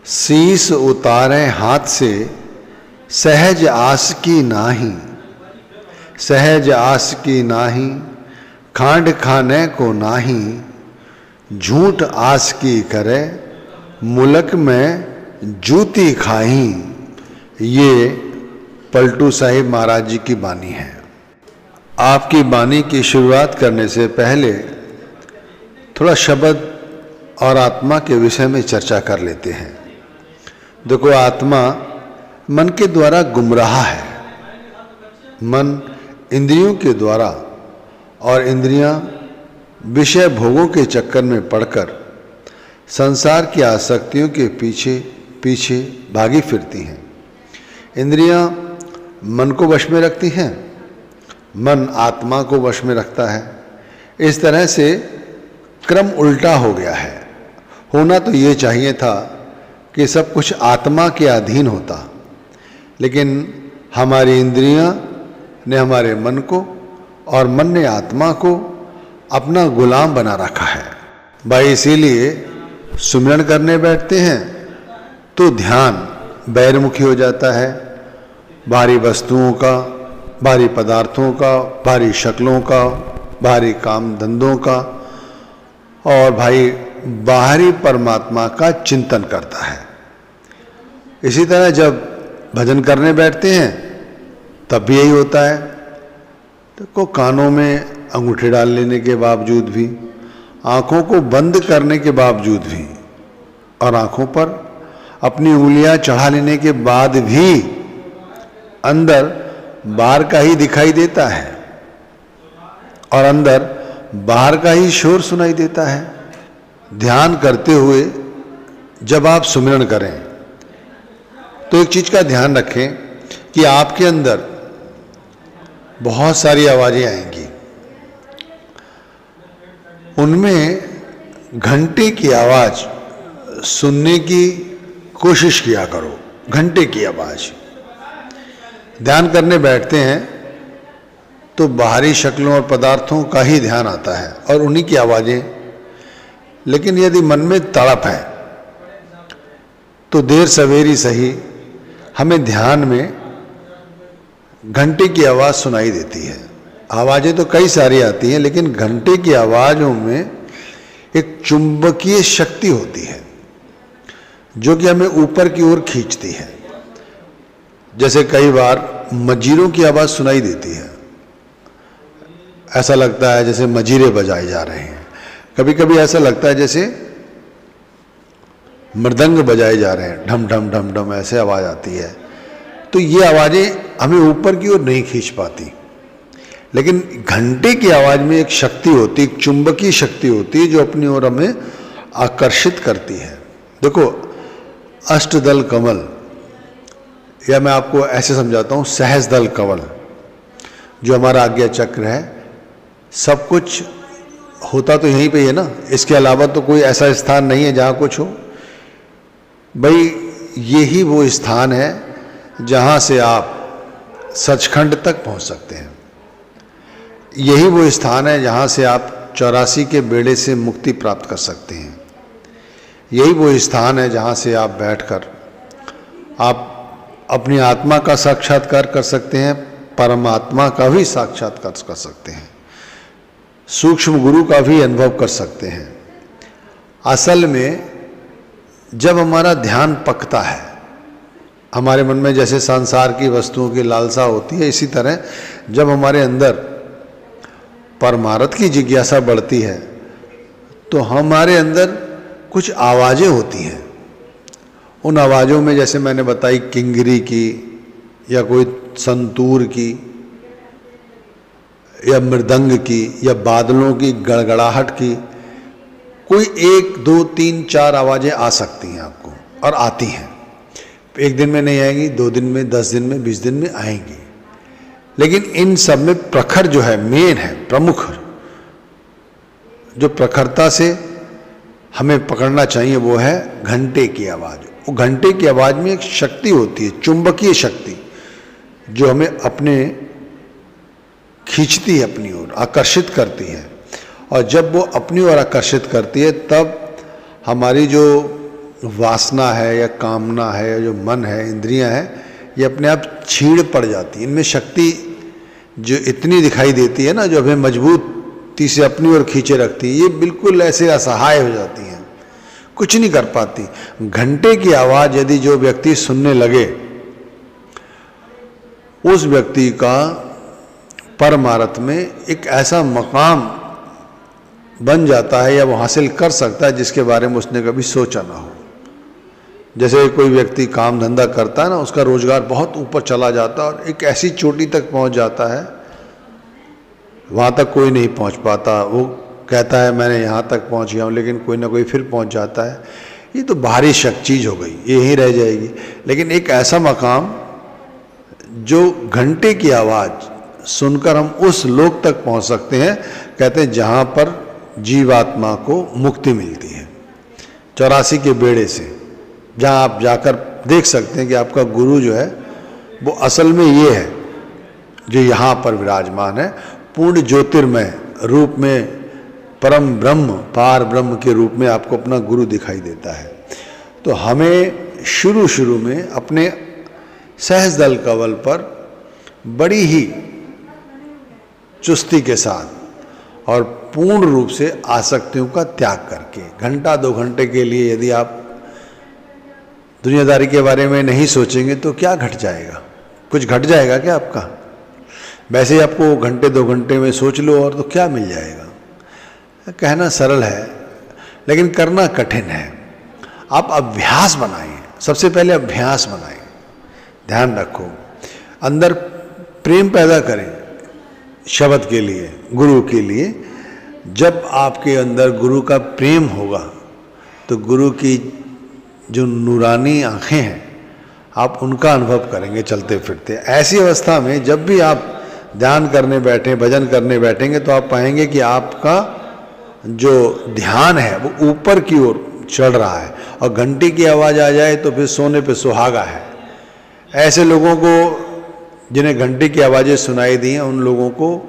शीस उतारें हाथ से सहज आस की नाही, सहज आस की नाही, खांड खाने को नाही, झूठ आस की करे मुलक में जूती खाई। ये पलटू साहिब महाराज जी की बानी है। आपकी बानी की शुरुआत करने से पहले थोड़ा शब्द और आत्मा के विषय में चर्चा कर लेते हैं। देखो, आत्मा मन के द्वारा गुमराह है। मन इंद्रियों के द्वारा और इंद्रियां विषय भोगों के चक्कर में पड़कर संसार की आसक्तियों के पीछे पीछे भागी फिरती हैं। इंद्रियां मन को वश में रखती हैं, मन आत्मा को वश में रखता है। इस तरह से क्रम उल्टा हो गया है। होना तो ये चाहिए था कि सब कुछ आत्मा के अधीन होता, लेकिन हमारी इंद्रियां ने हमारे मन को और मन ने आत्मा को अपना गुलाम बना रखा है। भाई, इसीलिए सुमिरन करने बैठते हैं तो ध्यान बैरमुखी हो जाता है। भारी वस्तुओं का, भारी पदार्थों का, भारी शक्लों का, भारी काम धंधों का और भाई बाहरी परमात्मा का चिंतन करता है। इसी तरह जब भजन करने बैठते हैं तब भी यही होता है। तो कानों में अंगूठे डाल लेने के बावजूद भी, आंखों को बंद करने के बावजूद भी और आंखों पर अपनी उंगलियां चढ़ा लेने के बाद भी अंदर बाहर का ही दिखाई देता है और अंदर बाहर का ही शोर सुनाई देता है। ध्यान करते हुए जब आप सुमिरन करें तो एक चीज का ध्यान रखें कि आपके अंदर बहुत सारी आवाजें आएंगी। उनमें घंटे की आवाज सुनने की कोशिश किया करो। घंटे की आवाज। ध्यान करने बैठते हैं तो बाहरी शक्लों और पदार्थों का ही ध्यान आता है और उन्हीं की आवाजें। लेकिन यदि मन में तड़प है तो देर सवेरी सही हमें ध्यान में घंटे की आवाज सुनाई देती है। आवाजें तो कई सारी आती हैं, लेकिन घंटे की आवाजों में एक चुंबकीय शक्ति होती है जो कि हमें ऊपर की ओर खींचती है। जैसे कई बार मजीरों की आवाज सुनाई देती है, ऐसा लगता है जैसे मजीरे बजाए जा रहे हैं। कभी कभी ऐसा लगता है जैसे मृदंग बजाए जा रहे हैं, ढम ढम ढम ढम ऐसे आवाज आती है। तो ये आवाजें हमें ऊपर की ओर नहीं खींच पाती, लेकिन घंटे की आवाज में एक शक्ति होती, एक चुंबकीय शक्ति होती है जो अपनी ओर हमें आकर्षित करती है। देखो, अष्टदल कमल, या मैं आपको ऐसे समझाता हूँ, सहज दल कमल जो हमारा आज्ञा चक्र है, सब कुछ होता तो यहीं पे है ना। इसके अलावा तो कोई ऐसा स्थान नहीं है जहाँ कुछ हो। भाई, यही वो स्थान है जहाँ से आप सचखंड तक पहुँच सकते हैं। यही वो स्थान है जहाँ से आप 84 के बेड़े से मुक्ति प्राप्त कर सकते हैं। यही वो स्थान है जहाँ से आप बैठकर आप अपनी आत्मा का साक्षात्कार कर सकते हैं, परमात्मा का भी साक्षात्कार कर सकते हैं, सूक्ष्म गुरु का भी अनुभव कर सकते हैं। असल में जब हमारा ध्यान पकता है, हमारे मन में जैसे संसार की वस्तुओं की लालसा होती है, इसी तरह जब हमारे अंदर परमार्थ की जिज्ञासा बढ़ती है तो हमारे अंदर कुछ आवाजें होती हैं। उन आवाज़ों में जैसे मैंने बताई, किंगरी की या कोई संतूर की या मृदंग की या बादलों की गड़गड़ाहट की, कोई 1, 2, 3, 4 आवाज़ें आ सकती हैं आपको और आती हैं। एक दिन में नहीं आएंगी, 2 दिन में, 10 दिन में, 20 दिन में आएंगी। लेकिन इन सब में प्रखर जो है, मेन है, प्रमुख जो प्रखरता से हमें पकड़ना चाहिए वो है घंटे की आवाज़। वो घंटे की आवाज़ में एक शक्ति होती है, चुंबकीय शक्ति, जो हमें अपने खींचती है, अपनी ओर आकर्षित करती है। और जब वो अपनी ओर आकर्षित करती है तब हमारी जो वासना है या कामना है या जो मन है, इंद्रियां हैं, ये अपने आप छीड़ पड़ जाती हैं। इनमें शक्ति जो इतनी दिखाई देती है ना, जो हमें मजबूती से अपनी ओर खींचे रखती है, ये बिल्कुल ऐसे असहाय हो जाती हैं, कुछ नहीं कर पाती। घंटे की आवाज़ यदि जो व्यक्ति सुनने लगे, उस व्यक्ति का परमार्थ में एक ऐसा मकाम बन जाता है या वो हासिल कर सकता है जिसके बारे में उसने कभी सोचा ना हो। जैसे कोई व्यक्ति काम धंधा करता है ना, उसका रोजगार बहुत ऊपर चला जाता है और एक ऐसी चोटी तक पहुंच जाता है, वहाँ तक कोई नहीं पहुंच पाता। वो कहता है मैंने यहाँ तक पहुंच गया हूँ, लेकिन कोई ना कोई फिर पहुंच जाता है। ये तो बाहरी शक चीज़ हो गई, ये यहीं रह जाएगी। लेकिन एक ऐसा मकाम जो घंटे की आवाज़ सुनकर हम उस लोक तक पहुँच सकते हैं, कहते हैं जहाँ पर जीवात्मा को मुक्ति मिलती है 84 के बेड़े से, जहाँ आप जाकर देख सकते हैं कि आपका गुरु जो है वो असल में ये है जो यहाँ पर विराजमान है, पूर्ण ज्योतिर्मय रूप में, परम ब्रह्म, पार ब्रह्म के रूप में आपको अपना गुरु दिखाई देता है। तो हमें शुरू शुरू में अपने सहज दल कवल पर बड़ी ही चुस्ती के साथ और पूर्ण रूप से आसक्तियों का त्याग करके, घंटा 2 घंटे के लिए यदि आप दुनियादारी के बारे में नहीं सोचेंगे तो क्या घट जाएगा? कुछ घट जाएगा क्या आपका? वैसे ही आपको घंटे 2 घंटे में सोच लो और तो क्या मिल जाएगा? कहना सरल है लेकिन करना कठिन है। आप अभ्यास बनाइए, सबसे पहले अभ्यास बनाइए। ध्यान रखो, अंदर प्रेम पैदा करें शब्द के लिए, गुरु के लिए। जब आपके अंदर गुरु का प्रेम होगा तो गुरु की जो नूरानी आंखें हैं, आप उनका अनुभव करेंगे चलते फिरते। ऐसी अवस्था में जब भी आप ध्यान करने बैठें, भजन करने बैठेंगे, तो आप पाएंगे कि आपका जो ध्यान है वो ऊपर की ओर चढ़ रहा है। और घंटी की आवाज़ आ जाए तो फिर सोने पे सुहागा है। ऐसे लोगों को जिन्हें घंटी की आवाज़ें सुनाई दी हैं, उन लोगों को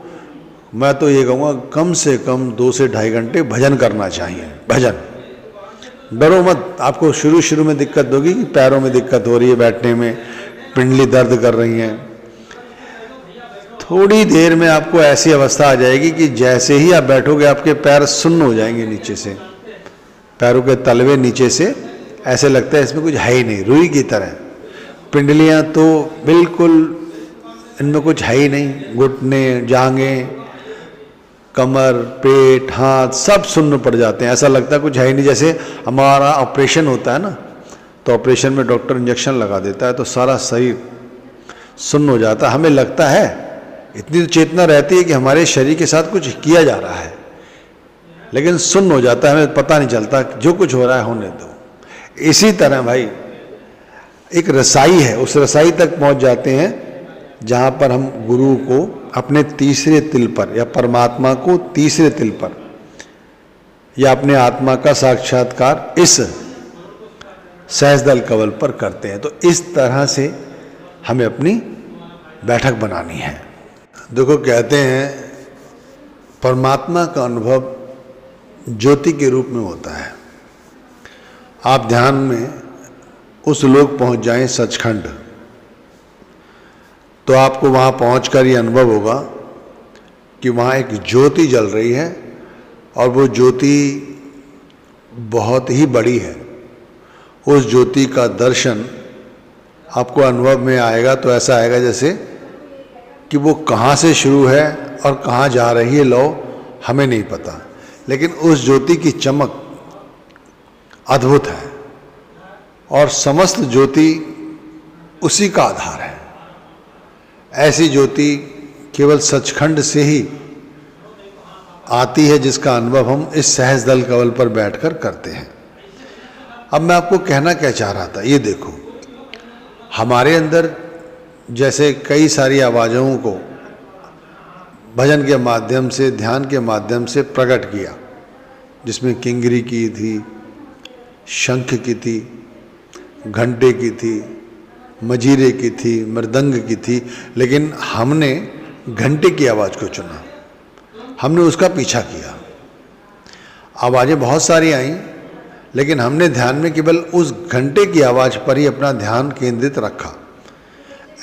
मैं तो ये कहूँगा कम से कम 2 से 2.5 घंटे भजन करना चाहिए। भजन, डरो मत। आपको शुरू शुरू में दिक्कत होगी कि पैरों में दिक्कत हो रही है, बैठने में पिंडली दर्द कर रही हैं। थोड़ी देर में आपको ऐसी अवस्था आ जाएगी कि जैसे ही आप बैठोगे आपके पैर सुन्न हो जाएंगे नीचे से, पैरों के तलवे नीचे से ऐसे लगता है इसमें कुछ है ही नहीं, रुई की तरह। पिंडलियाँ तो बिल्कुल इनमें कुछ है ही नहीं, घुटने, जांघें, कमर, पेट, हाथ सब सुन्न पड़ जाते हैं। ऐसा लगता है कुछ है ही नहीं। जैसे हमारा ऑपरेशन होता है ना, तो ऑपरेशन में डॉक्टर इंजेक्शन लगा देता है तो सारा शरीर सुन्न हो जाता है। हमें लगता है, इतनी तो चेतना रहती है कि हमारे शरीर के साथ कुछ किया जा रहा है, लेकिन सुन्न हो जाता है, हमें पता नहीं चलता, जो कुछ हो रहा है होने दो। इसी तरह भाई एक रसाई है, उस रसाई तक पहुंच जाते हैं जहाँ पर हम गुरु को अपने तीसरे तिल पर, या परमात्मा को तीसरे तिल पर, या अपने आत्मा का साक्षात्कार इस सहजदल कवल पर करते हैं। तो इस तरह से हमें अपनी बैठक बनानी है। देखो, कहते हैं परमात्मा का अनुभव ज्योति के रूप में होता है। आप ध्यान में उस लोक पहुंच जाएं, सचखंड, तो आपको वहाँ पहुंचकर ये अनुभव होगा कि वहाँ एक ज्योति जल रही है और वो ज्योति बहुत ही बड़ी है। उस ज्योति का दर्शन आपको अनुभव में आएगा तो ऐसा आएगा जैसे कि वो कहाँ से शुरू है और कहाँ जा रही है, लो हमें नहीं पता, लेकिन उस ज्योति की चमक अद्भुत है और समस्त ज्योति उसी का आधार है। ऐसी ज्योति केवल सचखंड से ही आती है जिसका अनुभव हम इस सहज दल कवल पर बैठकर करते हैं। अब मैं आपको कहना क्या चाह रहा था, ये देखो, हमारे अंदर जैसे कई सारी आवाज़ों को भजन के माध्यम से, ध्यान के माध्यम से प्रकट किया, जिसमें किंगरी की थी, शंख की थी, घंटे की थी, मजीरे की थी, मृदंग की थी, लेकिन हमने घंटे की आवाज़ को चुना, हमने उसका पीछा किया। आवाज़ें बहुत सारी आईं, लेकिन हमने ध्यान में केवल उस घंटे की आवाज़ पर ही अपना ध्यान केंद्रित रखा।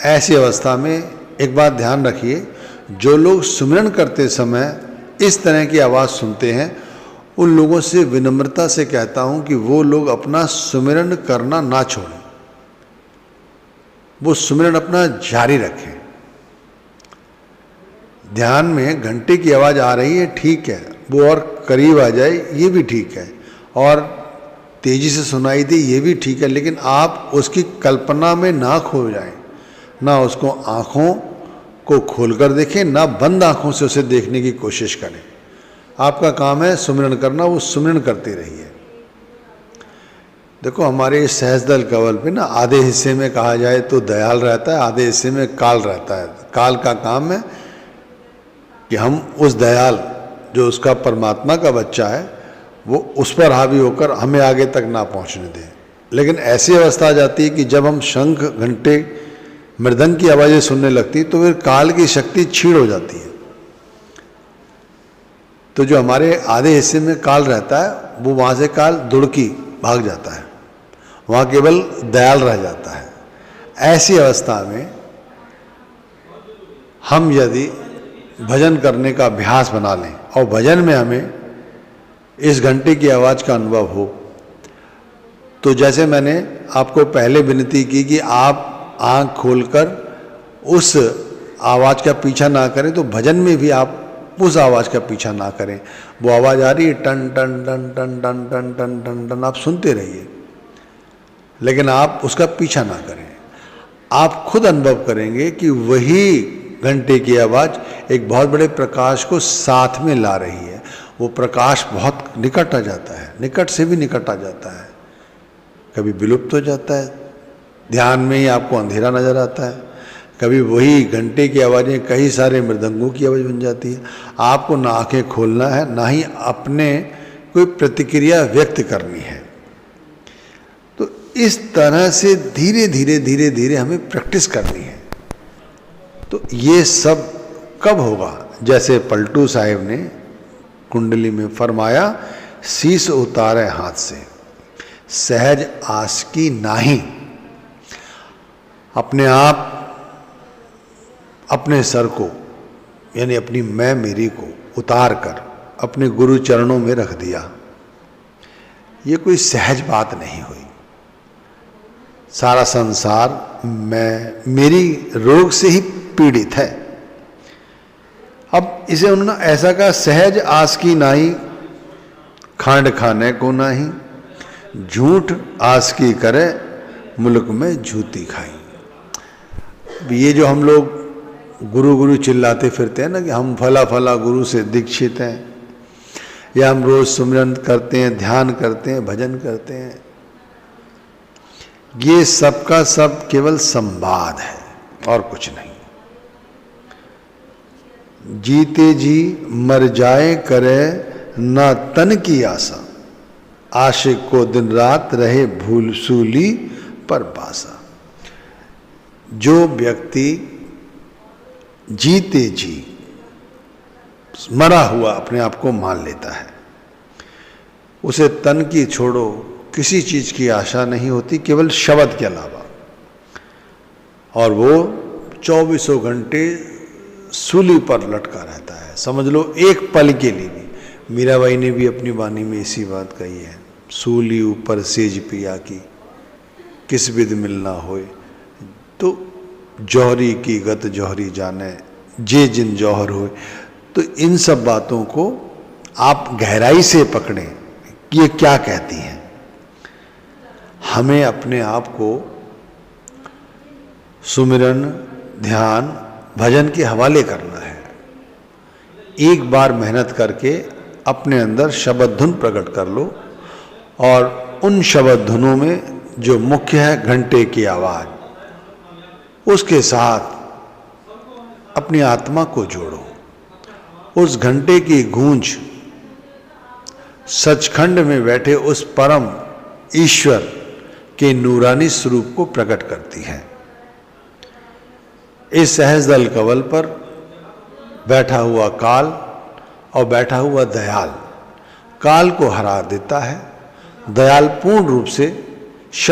ऐसी अवस्था में एक बात ध्यान रखिए, जो लोग सुमिरन करते समय इस तरह की आवाज़ सुनते हैं, उन लोगों से विनम्रता से कहता हूं कि वो लोग अपना सुमिरन करना ना छोड़ें, वो सुमिरन अपना जारी रखें। ध्यान में घंटे की आवाज़ आ रही है, ठीक है, वो और करीब आ जाए ये भी ठीक है, और तेजी से सुनाई दे ये भी ठीक है, लेकिन आप उसकी कल्पना में ना खो जाएं, ना उसको आँखों को खोलकर देखें, ना बंद आँखों से उसे देखने की कोशिश करें। आपका काम है सुमिरन करना, वो सुमिरन करते रहिए। देखो हमारे इस सहज दल कवल पे ना आधे हिस्से में कहा जाए तो दयाल रहता है, आधे हिस्से में काल रहता है। काल का काम है कि हम उस दयाल जो उसका परमात्मा का बच्चा है वो उस पर हावी होकर हमें आगे तक ना पहुंचने दें। लेकिन ऐसी अवस्था आ जाती है कि जब हम शंख घंटे मृदंग की आवाज़ें सुनने लगती तो फिर काल की शक्ति छीड़ हो जाती है। तो जो हमारे आधे हिस्से में काल रहता है वो वहाँ से काल दुड़की भाग जाता है, वहाँ केवल दयाल रह जाता है। ऐसी अवस्था में हम यदि भजन करने का अभ्यास बना लें और भजन में हमें इस घंटे की आवाज़ का अनुभव हो, तो जैसे मैंने आपको पहले विनती की कि आप आँख खोलकर उस आवाज़ का पीछा ना करें, तो भजन में भी आप उस आवाज़ का पीछा ना करें। वो आवाज़ आ रही है टन टन टन टन टन टन टन टन टन, आप सुनते रहिए, लेकिन आप उसका पीछा ना करें। आप खुद अनुभव करेंगे कि वही घंटे की आवाज़ एक बहुत बड़े प्रकाश को साथ में ला रही है। वो प्रकाश बहुत निकट आ जाता है, निकट से भी निकट आ जाता है, कभी विलुप्त हो जाता है, ध्यान में ही आपको अंधेरा नजर आता है, कभी वही घंटे की आवाज़ें कई सारे मृदंगों की आवाज़ बन जाती है। आपको ना आँखें खोलना है, ना ही अपने कोई प्रतिक्रिया व्यक्त करनी है। तो इस तरह से धीरे धीरे धीरे धीरे हमें प्रैक्टिस करनी है। तो ये सब कब होगा? जैसे पलटू साहिब ने कुंडली में फरमाया, शीश उतारे हाथ से, सहज आसकी नाही। अपने आप अपने सर को यानी अपनी मैं मेरी को उतार कर अपने गुरु चरणों में रख दिया। ये कोई सहज बात नहीं हुई। सारा संसार मैं मेरी रोग से ही पीड़ित है। अब इसे उन्होंने ऐसा कहा, सहज आस की नाही, खांड खाने को नाही, झूठ आस की करे, मुल्क में झूठी खाई। ये जो हम लोग गुरु गुरु चिल्लाते फिरते हैं ना कि हम फला फला गुरु से दीक्षित हैं, या हम रोज सुमिरन करते हैं, ध्यान करते हैं, भजन करते हैं, ये सब का सब केवल संवाद है और कुछ नहीं। जीते जी मर जाए करे ना तन की आशा, आशिक को दिन रात रहे भूल सूली पर बासा। जो व्यक्ति जीते जी मरा हुआ अपने आप को मान लेता है, उसे तन की छोड़ो किसी चीज की आशा नहीं होती, केवल शब्द के अलावा, और वो 24 घंटे सूली पर लटका रहता है। समझ लो एक पल के लिए भी। मीराबाई ने भी अपनी वाणी में इसी बात कही है, सूली ऊपर सेज पिया की, किस विध मिलना होए, तो जौहरी की गत जौहरी जाने, जे जिन जौहर होए। तो इन सब बातों को आप गहराई से पकड़ें कि ये क्या कहती हैं। हमें अपने आप को सुमिरन, ध्यान, भजन के हवाले करना है। एक बार मेहनत करके अपने अंदर शब्द धुन प्रकट कर लो, और उन शब्द धुनों में जो मुख्य है घंटे की आवाज, उसके साथ अपनी आत्मा को जोड़ो। उस घंटे की गूंज सचखंड में बैठे उस परम ईश्वर के नूरानी स्वरूप को प्रकट करती है। इस सहज दल कवल पर बैठा हुआ काल और बैठा हुआ दयाल काल को हरा देता है, दयालपूर्ण रूप से शब्द